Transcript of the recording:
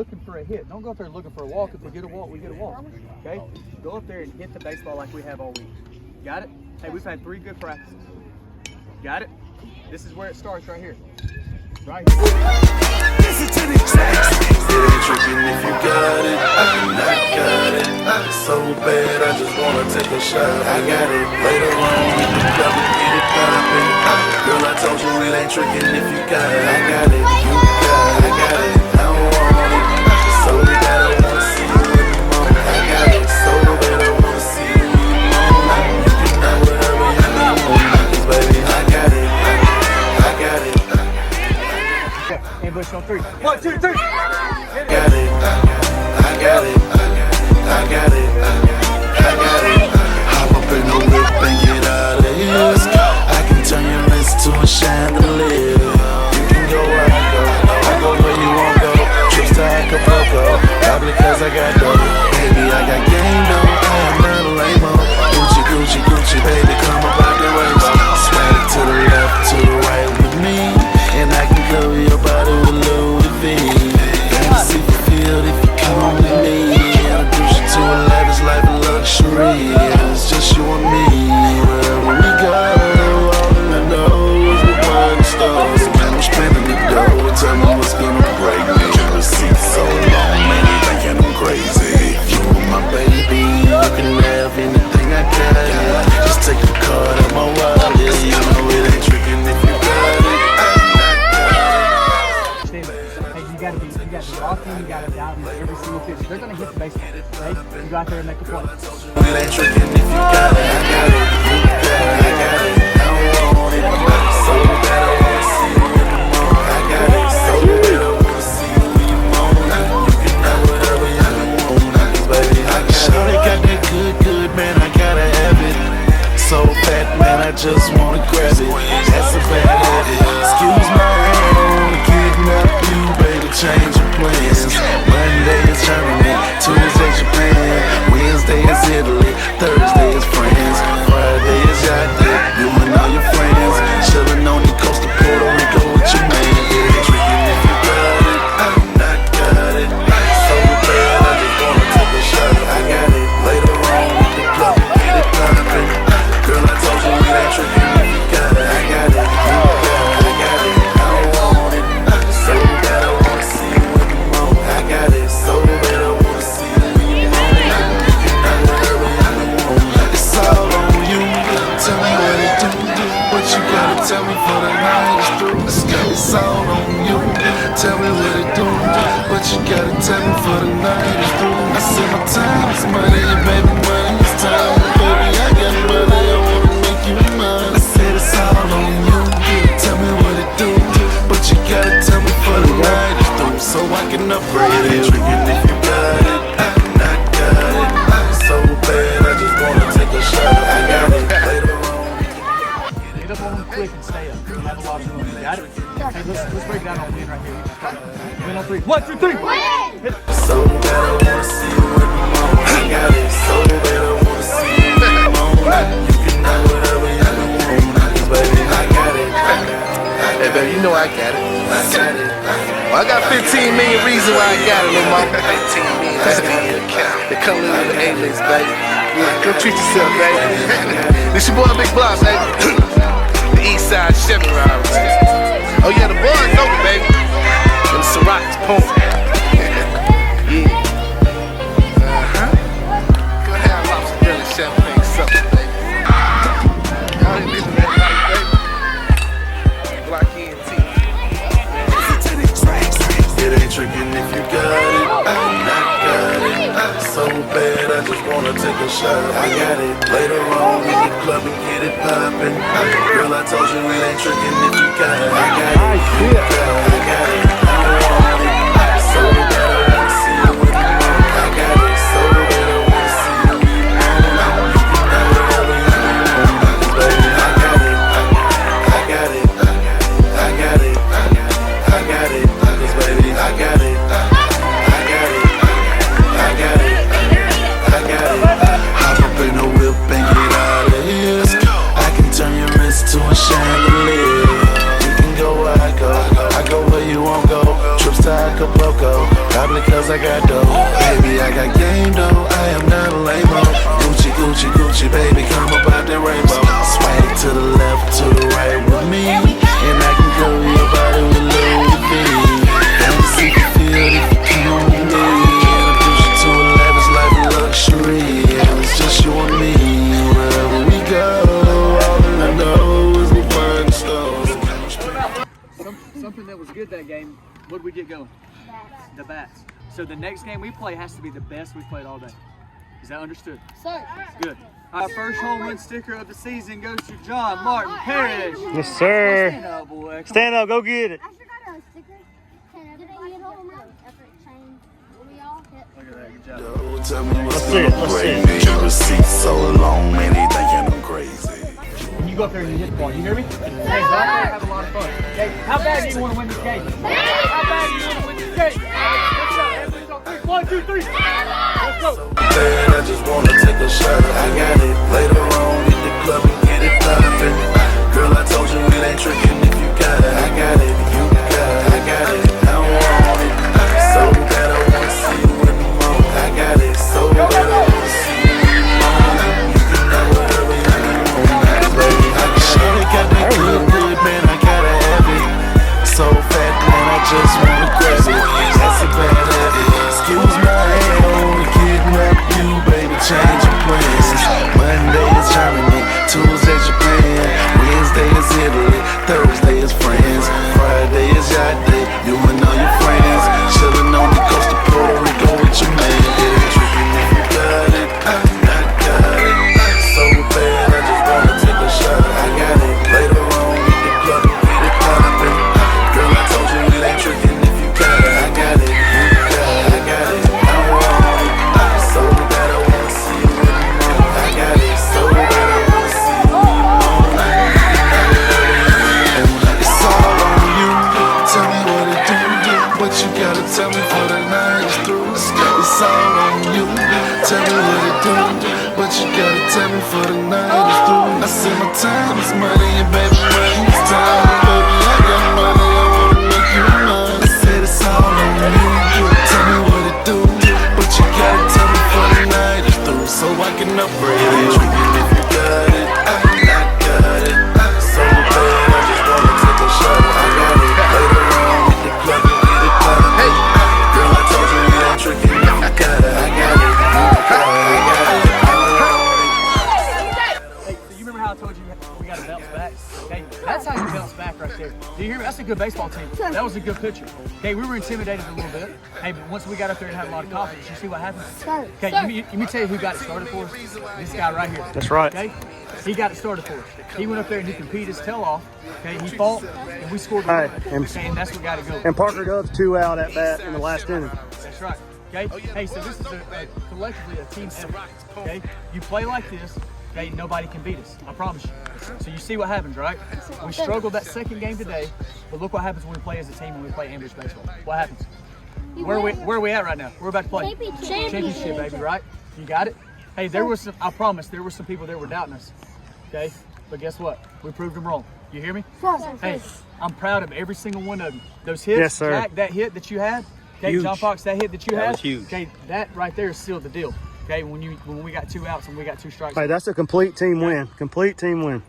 Looking for a hit. Don't go up there looking for a walk. If we get a walk, we get a walk. Okay? Go up there and hit the baseball like we have all week. Got it? Hey, we've had 3 good practices. Got it? This is where it starts right here. Right here. Listen to the tracks. It ain't tricking if you got it. I got it. I'm so bad, I just wanna take a shot. I got it. Later on, we can come and get it poppin'. Girl, I told you it ain't tricking if you got it. I got it. You got it. I got it. I want it. So bad, I wanna see you in the morning. I got it. So bad, I wanna see you in the morning. You can have whatever you need, baby. I got it. I got it. Ambush on 3. 1, 2, 3. I got it. I got it. I got it. I got it. Hop up in the whip and get out of here. I can turn your wrist to a chandelier. You can go where I go. I go where you won't go. Trips to Acapulco. Probably cause I got dough. Baby, I got game though. I am not a lame-o. Gucci, Gucci, Gucci, baby, come about the rainbow. Slide it to the left, to the right with me. And I can cover your body with Louis V. Fantasy fulfilled if you come with me. Introduce you to a lavish life of luxury. It's just you and me. Wherever we go, all I know is the wine stars. Man, I'm spending the dough. Tell me what's gonna break me. The seat so long, man, you thinking I'm crazy. You and my baby, you can have anything I got. Just take the card out my wallet. You know it ain't tricking if you got it. You gotta be walking, you gotta dive into every single pitch. They're gonna hit the baseball, right? You go out there and make a play. It ain't tricking if you got it. I got it. You got it. I got it. I want it. So bad I wanna see you in the morning. I got it. So bad I wanna see you in the morning. You can have whatever you want, baby. I got it. Shawty got that good, man. I gotta have it. So fat, man. I just wanna grab it. That's a bad habit. Excuse my hand, I wanna kidnap you, baby. Change your plans. Monday is Germany, Tuesday Japan, Wednesday is Italy, Thursday is France, Friday is yacht day. You and all your friends chillin' on the coast of Puerto Rico with your man. It ain't tricking if you got it. I got it. So bad, I just wanna take a shot. I got it. Later on, we can club and get it poppin'. Girl, I told you it ain't tricking if you got it. I got it. I got it. I want it. So bad, I wanna see you in the morning. I got it. So bad, I wanna see you in the morning. You can have whatever you want. It's all on you. Tell me what it do. What you gotta tell me for the night is through. It's all on you. Tell me what it do. What you gotta tell me for the night is through. I said my time is money, and baby, money is time. Baby, I got money, I wanna make you mine. I said it's all on you. Tell me what it do. But you gotta tell me for the night is through, so I can upgrade it. Tricking if you got it. I got it. So bad, I just wanna take a shot. I got it. Later on. Get up on them quick and stay up. You have a lot of room. Got it? Hey, let's break it down on win right here. Win on 3. 1, 2, 3. Hit. So bad, I wanna see you in the morning. I got it. So bad, I wanna see you in the morning. You can have whatever you want, baby. I got it. Hey, baby, you know I got it. I got it. Well, I got 15 million reasons why I got it, little mama. 15 million, that's in your account. They come in with the A-list, baby. Yeah, go treat yourself, baby. This your boy Big Block, baby. The East Side Chevy Riders. Oh yeah, the boys know me, baby. And the Ciroc Pump. Yeah. Go have lobster grill and champagne supper, baby. Y'all ain't living that life, baby. Block ENT. It ain't tricking if you got it. I got it. So bad, I just wanna take a shot. I got it. Later on, we can club and get it poppin'. Girl, I told you it ain't tricking if you got it. I got it. You got it. I got it. I want it. So bad, I wanna see you in the morning. I got it. So bad, I wanna see you in the morning. You can have whatever you want, baby. I got it. I got it. I got it. I got it. Cause baby, I got it. I got it. I got it. I got it. Hop up in the whip and get out of here. I can turn your wrist to a chandelier. You can go where I go where you won't go. I got dough. Baby, I got game though, I am not a lame-o. Gucci, Gucci, Gucci, baby, come about that rainbow. Swag to the left, to the right with me, and I can go your body with Louis V. Fantasy fulfilled if you come with me. Introduce you to a lavish life of luxury. And it's just you and me, wherever we go. All that I know is we find the stars. Something that was good that game, what did we get going? The bats. So the next game we play has to be the best we've played all day. Is that understood? Sir. Good. Our first home run sticker of the season goes to John Martin Parrish. Yes, sir. Stand up, boy. Come Stand up, go get it. I forgot a sticker. Can everybody hit home run? After it changed, we all hit. on. Look at that. Good job. Tell me what's Let's see it, let's see it. Your receipt so long, man, they thinking I'm crazy. When you go up there and you hit the ball, you hear me? Hey, go out there and have a lot of fun. Okay, how bad do you want to win this game? How bad do you want to win this game? Let's go. Everybody's on 3. 1, 2, 3. Let's go. Man, I just wanna take a shot. I got it. Later on, hit the club and get it poppin'. Girl, I told you it ain't trickin' if you got it. I got it. You got it. I got it. I want it. So bad I wanna see you in the morning. I got it. So bad I wanna see you in the morning. You can have whatever you want, baby. I surely got that good, man. I gotta have it. So fat, man, I just wanna grab it. That's a bad habit. Excuse my hand, I wanna kidnap you, baby. Change your plans. Monday is Germany, Tuesday Japan, Wednesday is Italy, Thursday is France, Friday is yacht day. You and all your friends chillin' on the coast of Puerto Rico with your man. It ain't tricky if you got it. I got it. So bad, I just wanna take a shot. I got it. Later on, hit the club and get it poppin'. Girl, I told you it ain't trickin' if you got it. I got it. You got it. I got it. I want it. So bad I wanna see you in the morning. I got it. So bad I wanna see you in the morning. And it's all on you. Tell me what it do. What you gotta tell me for the night is through. It's all on you. Tell me what it do. What you gotta tell me for the night is through. I said my time is money and baby money is time. Baby, I got money, I wanna make you mine. I said it's all on you. Tell me what it do. What you gotta tell me for the night is through. So I can upgrade it. Trickin' if you got it. I got it. So bad, I just wanna take a shot. I got it. Later on, hit the club and get it poppin'. Hey, girl, I told you it ain't trickin' if you got it. I got it. Hey, so you remember how I told you we got to bounce back? Okay, that's how you bounce back right there. Do you hear me? That's a good baseball team. That was a good pitcher. Okay, we were intimidated a little bit. Hey, but once we got up there and had a lot of confidence, you see what happened? Okay, let me tell you who got it started for us. This guy right here. That's right. Okay, he got it started for us. He went up there and he competed his tail off. Okay, he fought and we scored the Hey, run. Okay, and that's what got it going. And Parker Dove's 2 out at bat in the last inning. That's right. Okay. Hey, so this is collectively a team effort. Okay. You play like this. Okay. Nobody can beat us. I promise you. So you see what happens, right? We struggled that second game today, but look what happens when we play as a team when we play ambush baseball. What happens? Where are we at right now? We're about to play championship, baby. Right? You got it. Hey, there was some. I promise there were some people that were doubting us. Okay. But guess what? We proved them wrong. You hear me? Hey, I'm proud of every single one of them. Those hits, Yes, sir. Jack, that hit that you had. Okay, Huge. John Fox, that hit that you had. was huge. Okay, that right there sealed the deal. Okay, when we got 2 outs and we got 2 strikes. Hey, that's a complete team win. Complete team win.